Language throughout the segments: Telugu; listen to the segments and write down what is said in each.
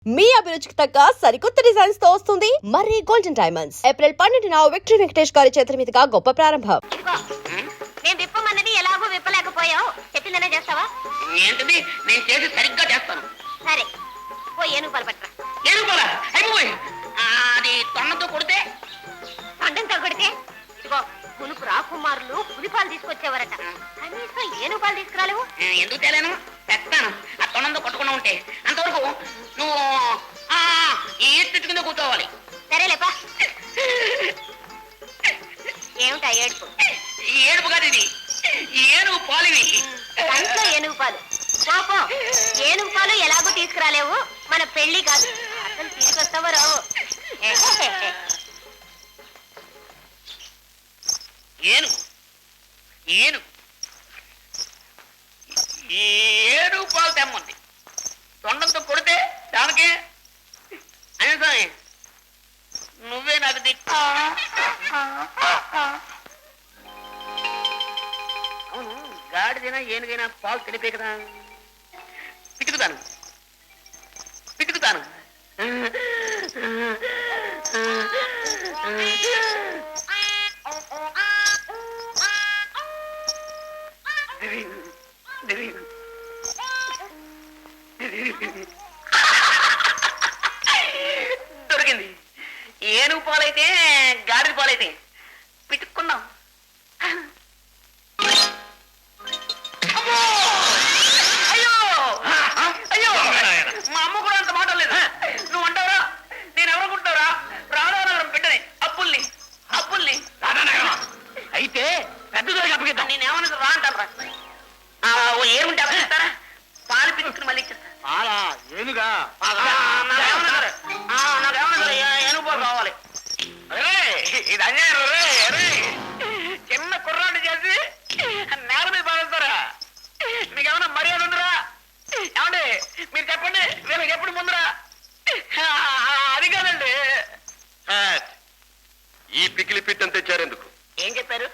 మీ అభిరుచికి తగ్గ సరికొత్త డిజైన్స్ తో వస్తుంది మర్రి గోల్డెన్ డైమండ్స్. ఏప్రిల్ 12న విక్టరీ వెంకటేష్ గారి చేతుల మీదుగా గొప్ప ప్రారంభం. నేను విప్పమన్నది ఎలాగో విప్పలేకపోయావు, చెప్పిందనే చేస్తావా? ఏంటిది? నేను చేసి సరిగ్గా చేస్తాను. సరే, పోయి ఏనుగు పట్టరా. ఏనుగులా? అయిపోయి అది తొన్నతో కొడితే పండంతో కొడితే ఇదిగో పులుపు రాకుమారులు పులిపాలు తీసుకొచ్చేవారట. కనీసం ఏనుగు పాలు తీసుకురాలేవు. ఎందుకు తేలేను? తెస్తాను. ఆ తొన్నంతో కొట్టుకున్నా ఉంటే అంతవరకు నువ్వు ఏడ్చు కింద కూర్చోవాలి. సరేలేపా. ఏమిటా ఏడుపు? ఏడుపు కాదు, ఇది ఏనుగు పాలివి. కంట్లో ఏనుగు పాలు. పాపం ఏనుగు పాలు ఎలాగో తీసుకురాలేవు, మన పెళ్లి కాదు. అసలు తీసుకొస్తావో రావు. ఏనుగు ఏనుగు ఏనుగు పాలు తెమ్మంది. తొండంతో కొడితే దానికి అని నువ్వే నాకు దిక్కు. అవును, గాడిదైనా ఏనుగైనా పాలు తెలిపే కదా. పితుకుతాను పితుకుతాను. దొరికింది. ఏనుగు పాలైతే గాడిద పాలైతే పితుక్కున్నాం. అయ్యో అయ్యో, మా అమ్మ కూడా అంత మాట లేదు. నువ్వు అంటావరా? నేను ఎవరనుకుంటావరా? రాధానగరం బిడ్డని, అప్పుల్ని అప్పుల్ని. అయితే పెద్ద దొరికి అప్పగిద్దాం. నేనేమన్నా రా అంటారా? ఏముంటే అప్పగిస్తారా? పాలు పిచ్చుకుని మళ్ళీ ఇచ్చేస్తా. ఏనుగా నాకేమన్నా ఏనుగు పాలు కావాలి. ఇది అన్యాయం. చిన్న కుర్రాడు చేసి నేల మీద పారేస్తారా? మీకేమన్నా మర్యాద ఉందిరా? ఏమండి మీరు చెప్పండి, వీళ్ళకి ఎప్పుడు ముందురా? అది కాదండి. ఈ పికిలి పిట్టని తెచ్చారెందుకు? ఏం చెప్పారు?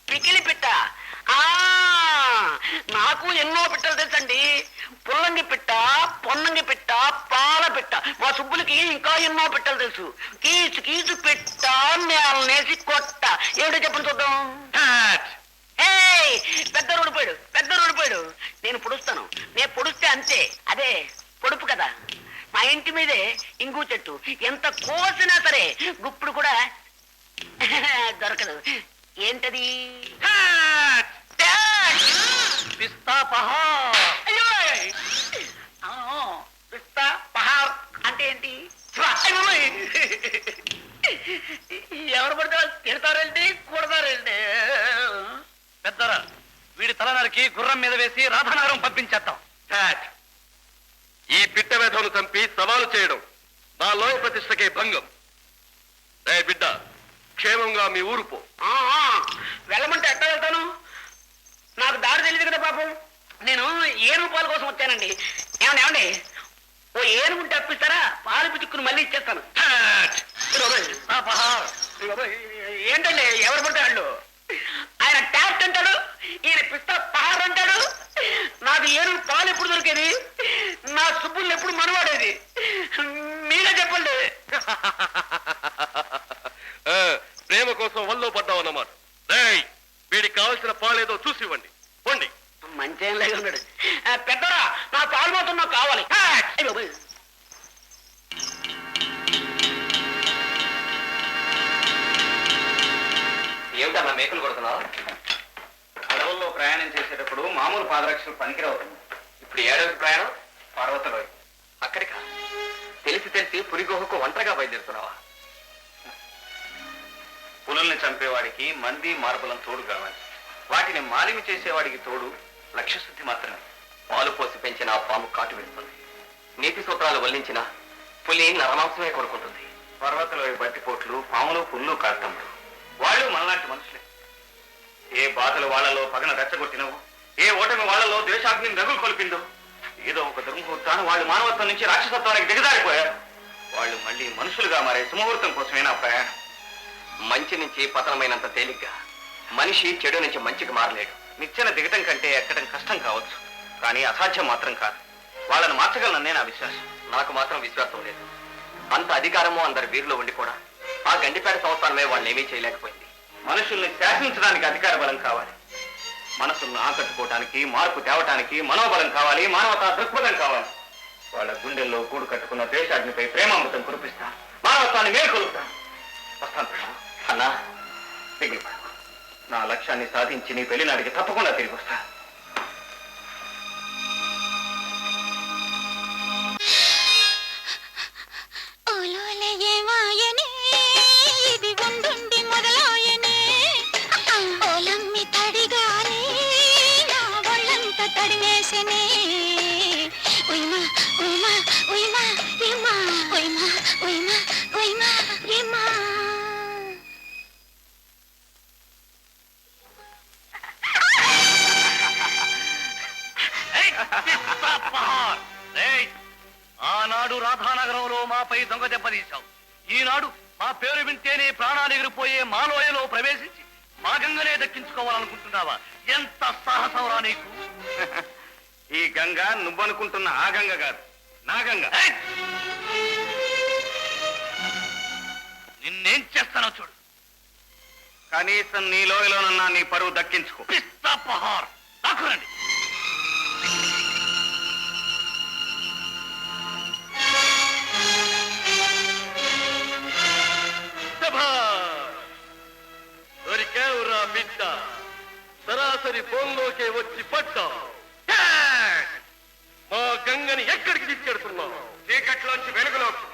పికిలి పిట్ట? నాకు ఎన్నో పిట్టలు తెలుసండి. పుల్లంగి పిట్ట, పొన్నంగి పిట్ట, పాల పిట్ట. మా సుబ్బులకి ఇంకా ఎన్నో పిట్టలు తెలుసు. కీచు కీచు పిట్ట, నేలనేసి కొట్ట. ఏమిటో చెప్పండి చూద్దాం. పెద్ద ఊడిపోయాడు. నేను పొడుస్తాను. నేను పొడిస్తే అంతే. అదే పొడుపు కదా. మా ఇంటి మీదే ఇంగు చెట్టు. ఎంత కోసినా సరే గుప్పుడు కూడా దొరకదు. ఏంటది? పిస్తా పహార్. అయ్యో, పిస్తా పహార్ అంటే ఏంటి? ఎవరు పడితే వాళ్ళు తిడతారండి, కొడతారండి. పెద్దరా, వీడి తల నరికి గుర్రం మీద వేసి రాధానగరం పంపించేద్దాం. ఈ పిట్ట వేధను చంపి సవాలు చేయడం నా లోయ ప్రతిష్టకే భంగం. బిడ్డ, క్షేమంగా మీ ఊరు పో. వెళ్ళమంటే ఎట్లా వెళ్తాను? నాకు దారి తెలియదు కదా పాపం. నేను ఏనుగు పాలు కోసం వచ్చానండి. ఏమండి ఓ ఏనుగుంటే అప్పిస్తారా? పాలు పిచ్చుకుని మళ్ళీ ఇచ్చేస్తాను. ఏంటండి ఎవరు పడితే వాళ్ళు? ఆయన ట్యాక్ట్ అంటాడు, ఈయన పిస్తా పహార్ అంటాడు. నాకు ఏనుగు పాలు ఎప్పుడు దొరికేది? నా సుబ్బులు ఎప్పుడు మనవాడేది? మీరే చెప్పండి. ప్రేమ కోసం వల్లో పడ్డావు అన్నమాట. వీడికి కావలసిన పాలేదో చూసి ఇవ్వండి. పోండి. మంచి ఏం లేక ఉన్నాడు. పెద్దరా, నా పాలు మాత్రం నాకు కావాలి. ఏమిటన్నా మేకలు కొడుతున్నావు? అడవుల్లో ప్రయాణం చేసేటప్పుడు మామూలు పాదరక్షలు పనికిరవుతుంది. ఇప్పుడు ఏడవ ప్రయాణం పర్వతలో. అక్కడికా? తెలిసి పులిగోహకు ఒంటరిగా బయలుదేరుతున్నావా? పులుల్ని చంపేవాడికి మంది మార్బలం తోడు కావాలి. వాటిని మాలిమి చేసేవాడికి తోడు లక్ష్యశుద్ధి మాత్రమే. పాలు పోసి పెంచిన ఆ పాము కాటు వేస్తుంది. నీతి సూత్రాలు వల్లించిన పులి నరమాంసమే కోరుకుంటుంది. పర్వతలో బంతిపోట్లు, పాములు, పుల్లు కాడతాము. వాళ్ళు మనలాంటి మనుషులే. ఏ బాధలు వాళ్ళలో పగన రెచ్చగొట్టినవు, ఏ ఓటమి వాళ్ళలో ద్వేషాగ్ని రగులు కొలిపిందో, ఏదో ఒక దుర్ముహూర్తాన్ని వాళ్ళు మానవత్వం నుంచి రాక్షసత్వానికి దిగజారిపోయారు. వాళ్ళు మళ్ళీ మనుషులుగా మారే సుముహూర్తం కోసమే నా ప్రయాణం. మంచి నుంచి పతనమైనంత తేలిగ్గా మనిషి చెడు నుంచి మంచికి మారలేడు. నిచ్చెన దిగటం కంటే ఎక్కడం కష్టం కావచ్చు, కానీ అసాధ్యం మాత్రం కాదు. వాళ్ళని మార్చగలననే నా విశ్వాసం. నాకు మాత్రం విశ్వాసం లేదు. అంత అధికారము అందరి వీరిలో ఉండి కూడా ఆ గండిపేట సంస్థానమే వాళ్ళని ఏమీ చేయలేకపోయింది. మనుషుల్ని శాసించడానికి అధికార బలం కావాలి, మనసులను ఆకట్టుకోవడానికి, మార్పు తేవటానికి మనోబలం కావాలి, మానవతా దృక్పథం కావాలి. వాళ్ళ గుండెల్లో గూడు కట్టుకున్న దేశాగ్నిపై ప్రేమామృతం కురిపిస్తా, మానవత్వాన్ని మేల్కొలుపుతా. వస్తాను అన్నా, మిగిలిపడ. నా లక్ష్యాన్ని సాధించి నీ పెళ్లినాడికి తప్పకుండా తిరిగి వస్తా. ఆనాడు రాధానగరంలో మాపై దొంగ దెబ్బతీశావు. ఈనాడు మా పేరు వింటేనే ప్రాణాలు ఎగిరిపోయే మా లోయలో ప్రవేశించి మా గంగనే దక్కించుకోవాలనుకుంటున్నావా? ఎంత సాహసంరా నీకు! ఈ గంగ నువ్వనుకుంటున్న ఆ గంగ కాదు, నా గంగ. నిన్నేం చేస్తానో చూడు. కనీసం నీ లోయలోనన్నా నీ పరువు దక్కించుకో. పిస్తా పహార్ దాక్కురండి. దొరికావురా బిడ్డ, సరాసరి బోన్లోకే వచ్చి పడ్డా. మా గంగని ఎక్కడికి తీసుకెడుతున్నావు? చీకట్లోంచి వెలుగులోకి,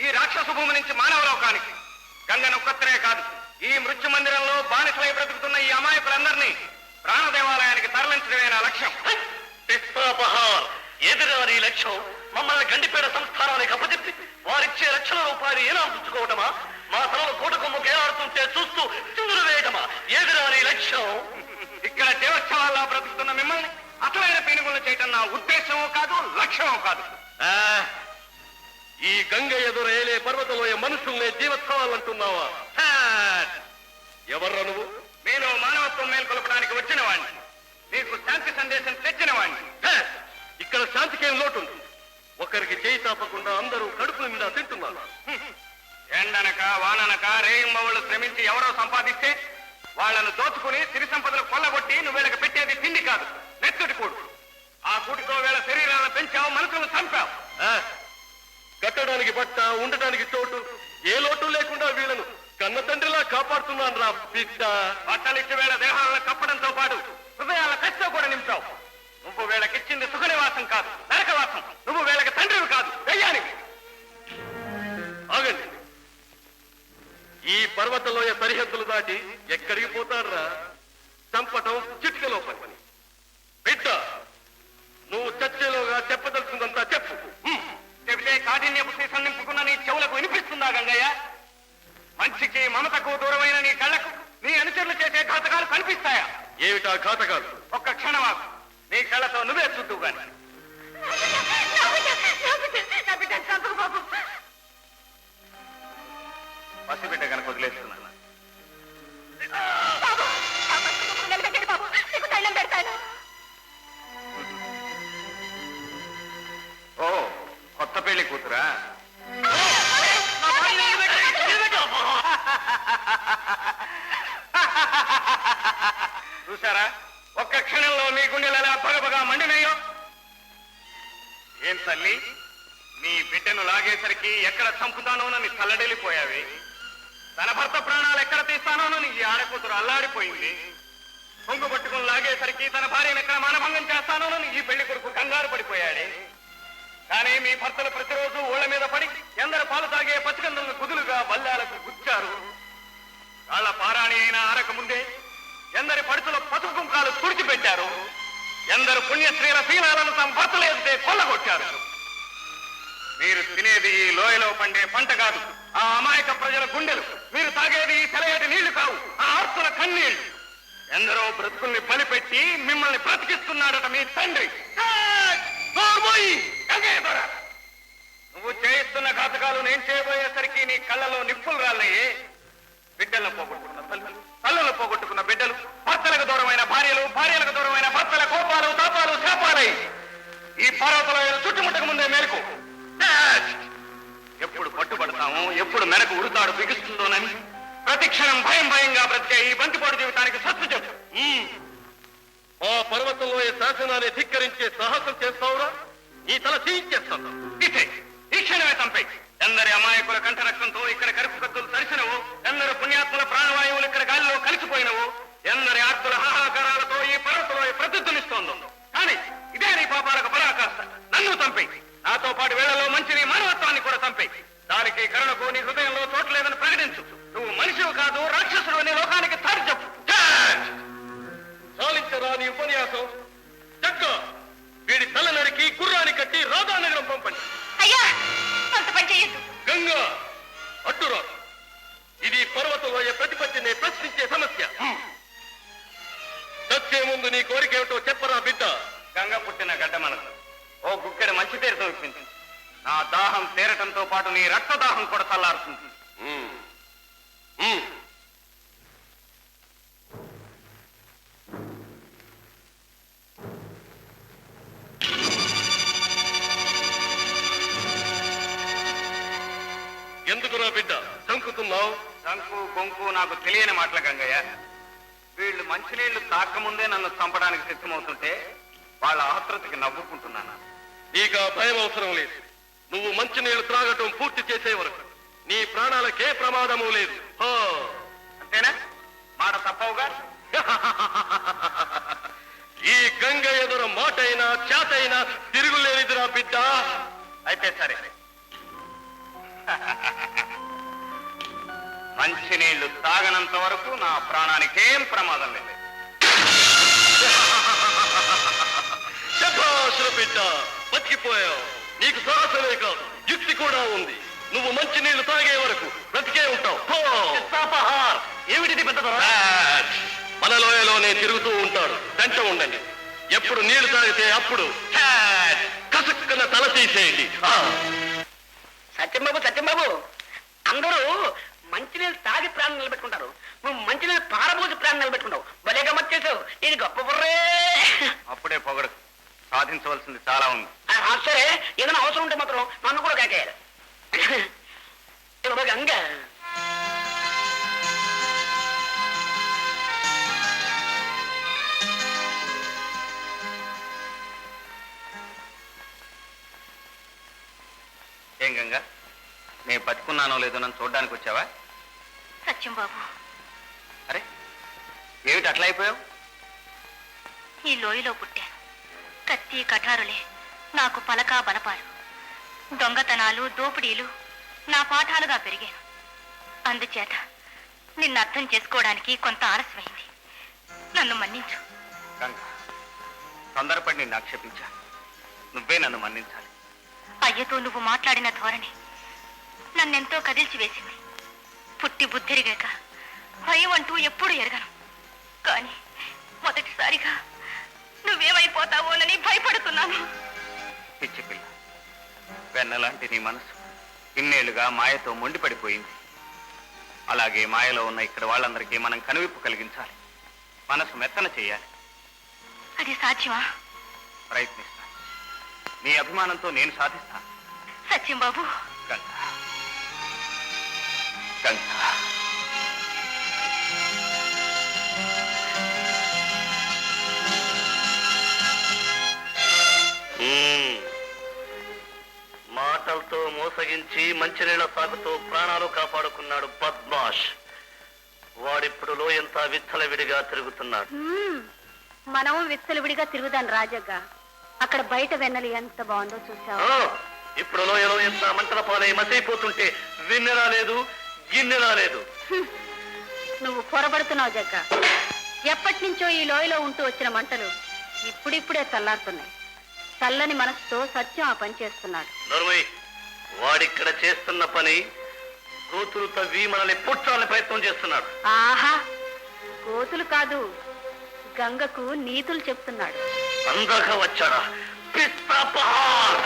ఈ రాక్షస భూమి నుంచి మానవ లోకానికి. గంగనొక్కత్రే కాదు, ఈ మృత్యు మందిరంలో బానిసలై బ్రతుకుతున్న ఈ అమాయకులందరినీ ప్రాణ దేవాలయానికి తరలించడమే నా లక్ష్యం. పిస్తాపహార్, ఎదురా నీ లక్ష్యం? మమ్మల్ని గండిపేట సంస్థానానికి అప్పచెప్పి వారిచ్చే లక్షల రూపాయలు ఏనాడుకోవటమా? మా తలలో కోట కొమ్ముకు ఏలాడుతుంటే చూస్తూ చిందులు వేయటమా? ఎదురా నీ లక్ష్యం? ఇక్కడ దేవోత్సవాల్లో బ్రతుకుతున్న మిమ్మల్ని అసలైన పీనుగులు చేయటం నా ఉద్దేశమో కాదు, లక్ష్యమో కాదు. ఈ గంగ ఎదురేలే పర్వతలోయ మనుషుల్నే జీవోత్సవాలంటున్నావా? ఎవర్రా నువ్వు? నేను మానవత్వం మేల్కొల్పడానికి వచ్చిన వాడిని, నీకు శాంతి సందేశం తెచ్చిన వాడిని. ఇక్కడ శాంతికేం లోటుంది? ఒకరికి చేయి తాపకుండా అందరూ కడుపుల మీద తింటున్నారు. ఎండనక వాననక రేయింబవళ్ళు శ్రమించి ఎవరో సంపాదిస్తే వాళ్లను దోచుకుని సిరి సంపదలు కొల్లగొట్టి నువ్వు వీళ్ళకి పెట్టేది తిండి కాదు, నెత్తుటి కూడు. ఆ కూటితో వీళ్ళ శరీరాలను పెంచావు, మనసులను చంపావు. కట్టడానికి బట్ట, ఉండటానికి చోటు, ఏ లోటు లేకుండా వీళ్ళను కన్న తండ్రిలా కాపాడుతున్నాను రా బిడ్డ. బట్టలిచ్చి వీళ్ళ దేహాలను కప్పడంతో పాటు హృదయాల కష్టం కూడా నింపావు. నువ్వు వీళ్ళకిచ్చింది సుఖ నివాసం కాదు, నరకవాసం. నువ్వు వీళ్ళకి తండ్రివి కాదు, దయ్యానికి. ఆగండి, ఈ పర్వతలోయ సరిహద్దులు దాటి ఎక్కడికి పోతారా? చంపటం చిటికలో పని. బిడ్డ, నువ్వు చచ్చేలోగా చెప్పదలుచుకుందంతా చెప్పు. చెబితే కాఠిన్యపు సీసం నింపుకున్న నీ చెవులకు వినిపిస్తుందా గంగయ్య? మంచికి మమతకు దూరమైన నీ కళ్ళకు నీ అనుచరులు చేసే ఘాతకాలు కనిపిస్తాయా? ఏమిటా ఘాతకాలు? ఒక్క క్షణమాకు, నీ కళ్ళతో నువ్వే చూద్దు గాని. పసిబిడ్డ కనుక వదిలేస్తున్నా. ఓ, కొత్త పెళ్లి కూతురా? చూసారా ఒక్క క్షణంలో మీ గుండెలు ఎలా పగపగా మండినాయో? ఏం తల్లి, నీ బిడ్డను లాగేసరికి ఎక్కడ చంపుతానోనని తల్లడెళ్ళిపోయావి. తన భర్త ప్రాణాలు ఎక్కడ తీస్తానోనని ఈ ఆడకూతురు అల్లాడిపోయింది. పొంగు పట్టుకుని లాగేసరికి తన భార్యను ఎక్కడ మానభంగం చేస్తానోనని ఈ పెళ్లి కొడుకు కంగారు పడిపోయాడే. కానీ మీ భర్తలు ప్రతిరోజు ఓళ్ల మీద పడి ఎందరు పాలు తాగే పసిగందులను కుదులుగా బల్లాలకు గుచ్చారు. వాళ్ళ పారాణి అయినా ఆరక ముందే ఎందరి పడుతుల పసుపు కుంకాలు తుడిచిపెట్టారు. ఎందరు పుణ్యశ్రీల శీలాలను తమ భర్తలు ఎదితే కొల్లగొట్టారు. మీరు తినేది ఈ లోయలో పండే పంట కాదు, ఆ అమాయక ప్రజల గుండెలు. మీరు తాగేది ఈ తెలయటి నీళ్లు కావు, ఆ ఆర్తుల కన్నీళ్లు. ఎందరో బ్రతుకుల్ని బలిపెట్టి మిమ్మల్ని బ్రతికిస్తున్నాడట మీ తండ్రి. నువ్వు చేయిస్తున్న ఘాతకాలు నేను చేయబోయేసరికి నీ కళ్ళలో నిప్పులు రాళ్ళయ్యే. బిడ్డలను పోగొట్టుకున్న తల్లులు, తల్లులు పోగొట్టుకున్న బిడ్డలు, భర్తలకు దూరమైన భార్యలు, భార్యలకు దూరమైన భర్తల కోపాలు, తాపాలు, శాపాలై ఈ పర్వతలో చుట్టుముట్టక ముందే మేరకు ఎప్పుడు పట్టుబడతామో ఎప్పుడు మెడకు ఉరుతాడు బిగుస్తుందోనని ప్రతి క్షణం భయం భయంగా బ్రతికే ఈ బంతిపోటు జీవితానికి సత్తు చెప్పు. ఆ పర్వతంలో ఈ శాసనాన్ని ధిక్కరించే సాహసం చేస్తావురా ఈ తల తీయించేస్తాను. ఈ క్షణమే చంపే. ఎందరి అమాయకుల కంఠరక్తంతో ఇక్కడ కరుపు కత్తులు తరిసినవో, ఎందరు పుణ్యాత్ముల ప్రాణవాయువులు ఇక్కడ గాలిలో కలిసిపోయినవో, ఎందరి ఆర్తుల హాహాకారాలతో ఈ పర్వతంలో ప్రతిధ్వనిస్తోందో. కానీ ఇదే నీ పాపాలకు పరాకాష్ట. నన్ను చంపే. నాతో పాటు వేళలో మంచి నీ మానవత్వాన్ని కూడా చంపే. దానికి కరుణకు నీ హృదయంలో చోటు లేదని ప్రకటించు. నువ్వు మనిషివి కాదు, రాక్షసుడు అని లోకానికి తాడి చెప్పు. చాలించరా నీ ఉపన్యాసం. చక్క వీడి తల నరికి గుర్రాన్ని కట్టి రాధానగరం పంపండి. అయ్యా అంత పని చెయ్యొద్దు. గంగా అడ్డురా. ఇది పర్వతంలో ప్రతిపత్తిని ప్రశ్నించే సమస్య. చచ్చే ముందు నీ కోరికేమిటో చెప్పరా బిడ్డ. గంగ పుట్టిన గడ్డ మనకు ఓ గుక్కెడు మంచి తీరుతో ఇప్పించు. నా దాహం తీరటంతో పాటు నీ రక్తదాహం కూడా చల్లారుతుంది. ఎందుకురా బిడ్డ చంకుతున్నావు? శంకు గొంకు నాకు తెలియని మాటల గంగయ్య. వీళ్ళు మంచినీళ్లు తాకముందే నన్ను చంపడానికి సిద్ధమవుతుంటే వాళ్ళ ఆతృతకి నవ్వుకుంటున్నాను. నీకు ఆ భయం అవసరం లేదు. నువ్వు మంచినీళ్లు త్రాగటం పూర్తి చేసే వరకు నీ ప్రాణాలకే ప్రమాదము లేదు. అంతేనా? మాట తప్పవుగా? ఈ గంగ ఎదురు మాటైనా చేతైనా తిరుగులేనిదిరా బిడ్డ. అయితే సరే. మంచినీళ్లు తాగనంత వరకు నా ప్రాణానికేం ప్రమాదం లేదు. శభాష్ బిడ్డ, బతికిపోయావు. నీకు సాహసమే కాదు, యుక్తి కూడా ఉంది. నువ్వు మంచి నీళ్లు తాగే వరకు బ్రతికే ఉంటావు. ఏమిటిది పెద్ద మన లోయలోనే తిరుగుతూ ఉంటాడు. వెంట ఉండండి. ఎప్పుడు నీళ్లు తాగితే అప్పుడు కసుక్కున తల తీసేయండి. సత్యంబాబు సత్యంబాబు, అందరూ మంచినీళ్ళు తాగి ప్రాణం నిలబెట్టుకుంటారు. నువ్వు మంచినీళ్ళు పారబోసి ప్రాణం నిలబెట్టుకుంటావు. భలే గమ్మత్ చేసావు. ఇది గొప్ప బుర్రే. అప్పుడే పొగడు. సాధించవలసింది చాలా ఉంది. సరే, ఏదైనా అవసరం ఉంటే మాత్రం నన్ను కూడా కాకేయాలి. గంగ ఏం గంగా, నేను బతుకున్నానో లేదో నన్ను చూడడానికి వచ్చావా? సత్యం బాబు, అరే ఏమిటి అట్లా అయిపోయావు? ఈ లోయలో పుట్టాను. కత్తి కఠారులే నాకు పలకా బలపాలు. దొంగతనాలు దోపిడీలు నా పాఠాలుగా పెరిగాను. అందుచేత నిన్ను అర్థం చేసుకోవడానికి కొంత ఆలస్యమైంది. నన్ను మన్నించు. గంగా, తొందరపడి నిన్ను ఆక్షేపించా. నువ్వే నన్ను మన్నించాలి. అయ్యతో నువ్వు మాట్లాడిన ధోరణి నన్నెంతో కదిల్చి వేసింది. పుట్టి బుద్ధిరిగాక భయం అంటూ ఎప్పుడు ఎరగను. కానీ మొదటిసారిగా నువ్వేమైపోతావోనని భయపడుతున్నాను. పిచ్చి పిల్ల, వెన్నలాంటి నీ మనసు ఇన్నేళ్లుగా మాయతో మొండిపడిపోయింది. అలాగే మాయలో ఉన్న ఇక్కడ వాళ్ళందరికీ మనం కనువిప్పు కలిగించాలి. మనసు మెత్తన చేయాలి. అది సాధ్యమా? ప్రయత్నిస్తాను. నీ అభిమానంతో నేను సాధిస్తాను. సత్యం బాబు, గంగా, గంగా, మాటలతో మోసగించి మంచినీళ్ల సాగుతో ప్రాణాలు కాపాడుకున్నాడు బద్మాష్. వాడిప్పుడు లోయంతా విచ్చలవిడిగా తిరుగుతున్నాడు. మనం విచ్చలవిడిగా తిరుగుదాం రాజగ్గా. అక్కడ బయట వెన్నెల ఎంత బాగుందో చూసావు. ఇప్పుడు లోయలో ఎంత మంటల పాలై మసైపోతుంటే విన్నెలా లేదు, గిన్నెలా లేదు. నువ్వు పొరబడుతున్నావు జగ్గ. ఎప్పటి నుంచో ఈ లోయలో ఉంటూ వచ్చిన మంటలు ఇప్పుడిప్పుడే చల్లారుతున్నాయి. చల్లని మనసుతో సత్యం ఆ పని చేస్తున్నాడు. నర్మయ్, వాడిక్కడ చేస్తున్న పని కూతురు తవ్వి మనల్ని పుట్టాలని ప్రయత్నం చేస్తున్నాడు. ఆహా, కోతులు కాదు, గంగకు నీతులు చెప్తున్నాడు. అందాక వచ్చాడా పిస్తాపహార్.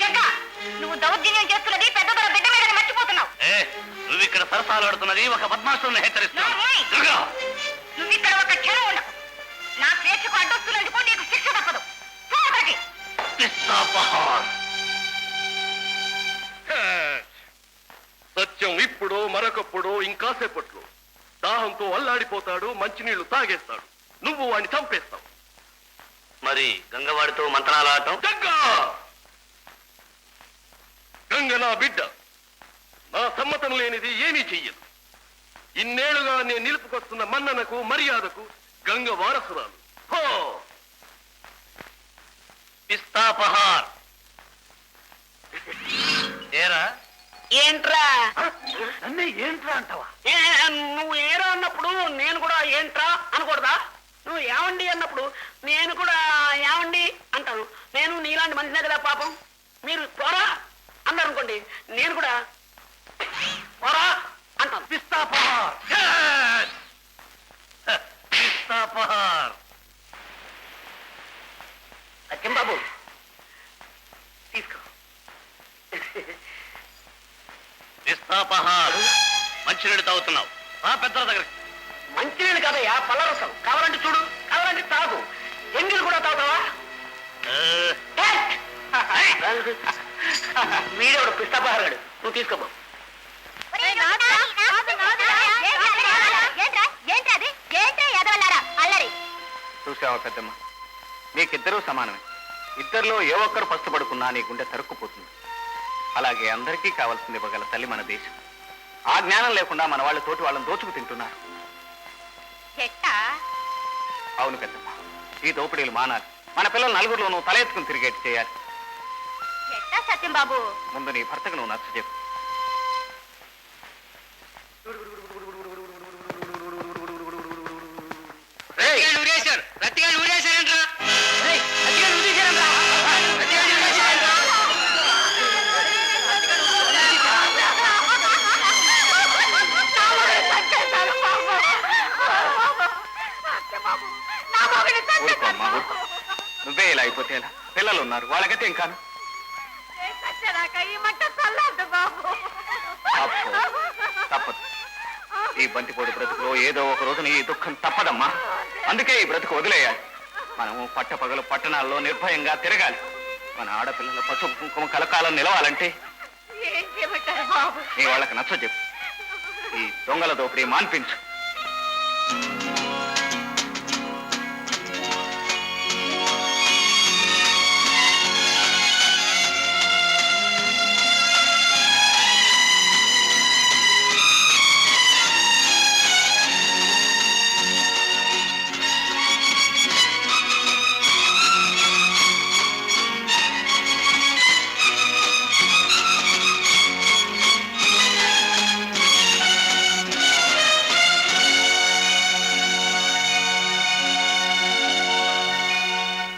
జగ్గా, నువ్వు దౌర్జన్యం చేస్తున్నది పెద్ద బిడ్డ మీద మర్చిపోతున్నావు. నువ్వు ఇక్కడ సరసాలాడు ఒక బద్మాసుని హెచ్చరిస్తున్నాను. ఏయ్! దుర్గా! నువ్వు ఇక్కడ ఒక క్షణం ఉండకు. నా స్వేచ్ఛకు అడ్డొస్తున్నందుకు నీకు శిక్ష తప్పదు. పో అక్కడికి. పిస్తాపహార్. సత్యం ఇప్పుడు మరొకప్పుడు ఇంకాసేపట్లో దాహంతో అల్లాడిపోతాడు, మంచినీళ్లు తాగేస్తాడు. నువ్వు వాడిని చంపేస్తావు. మరి గంగవాడితో మంత్రాలు ఆడటం? గంగా! గంగ నా బిడ్డ. నా సమ్మతం లేనిది ఏమీ చెయ్యదు. ఇన్నేళ్లుగా నేను నిలుపుకొస్తున్న మన్ననకు మర్యాదకు గంగ వారసురాలు. హో! పిస్తాపహార్. ఏరా? ఏంట్రా? నన్నే ఏంట్రా అంటావా? నువ్వు ఏరా అన్నప్పుడు నేను కూడా ఏంట్రా అనకూడదా? నువ్వు ఏమండి అన్నప్పుడు నేను కూడా ఏమండి అంటాను. నేను నీలాంటి మనిషినే కదా పాపం. మీరు పోరా అన్నారు అనుకోండి, నేను కూడా పోరా అంటాను. పిస్తాపహార్. పిస్తాపహార్. సత్యం బాబు తీసుకో. పిస్తాపహార్. మంచినీళ్ళు తాగుతున్నావు. ఆ పెద్దల దగ్గర మంచినీళ్ళు కాదయ్యా, పళ్ళరసం. కావాలంటే చూడు, కావాలంటే తాగు. ఎంగిల్ కూడా తాగుతావా? వీడేవాడు పిస్తాపహార్ గాడు. నువ్వు తీసుకోబో. చూసావా పెద్దమ్మ, నీకిద్దరూ సమానమే. ఇద్దరిలో ఏ ఒక్కరు పస్తుపడుకున్నా నీ గుండె తరుక్కుపోతుంది. అలాగే అందరికీ కావాల్సింది ఇవ్వగల తల్లి మన దేశం. ఆ జ్ఞానం లేకుండా మన వాళ్ళు తోటి వాళ్ళని దోచుకు తింటున్నారు. అవును పెద్దమ్మ, ఈ దోపిడీలు మానాలి. మన పిల్లలు నలుగురిలోనూ తల ఎత్తుకుని తిరిగేట్టు చేయాలి. సత్యం బాబు, ముందు నీ భర్తకు నువ్వు నచ్చ చెప్పు. ఊరుకోమ్మా, ఊరుకో. నువ్వే ఇలా అయిపోతే ఎలా? పిల్లలు ఉన్నారు, వాళ్ళకైతే ఇంకా తప్పదు. ఈ బంతిపోటు బ్రతుకులో ఏదో ఒక రోజున ఈ దుఃఖం తప్పదమ్మా. అందుకే ఈ బ్రతుకు వదిలేయాలి. మనము పట్టపగలు పట్టణాల్లో నిర్భయంగా తిరగాలి. మన ఆడపిల్లల పసుపు కుంకుమ కలకాలం నిలవాలంటే నీ వాళ్ళకి నచ్చ చెప్పు. ఈ దొంగల దోపిడీ మాన్పించు.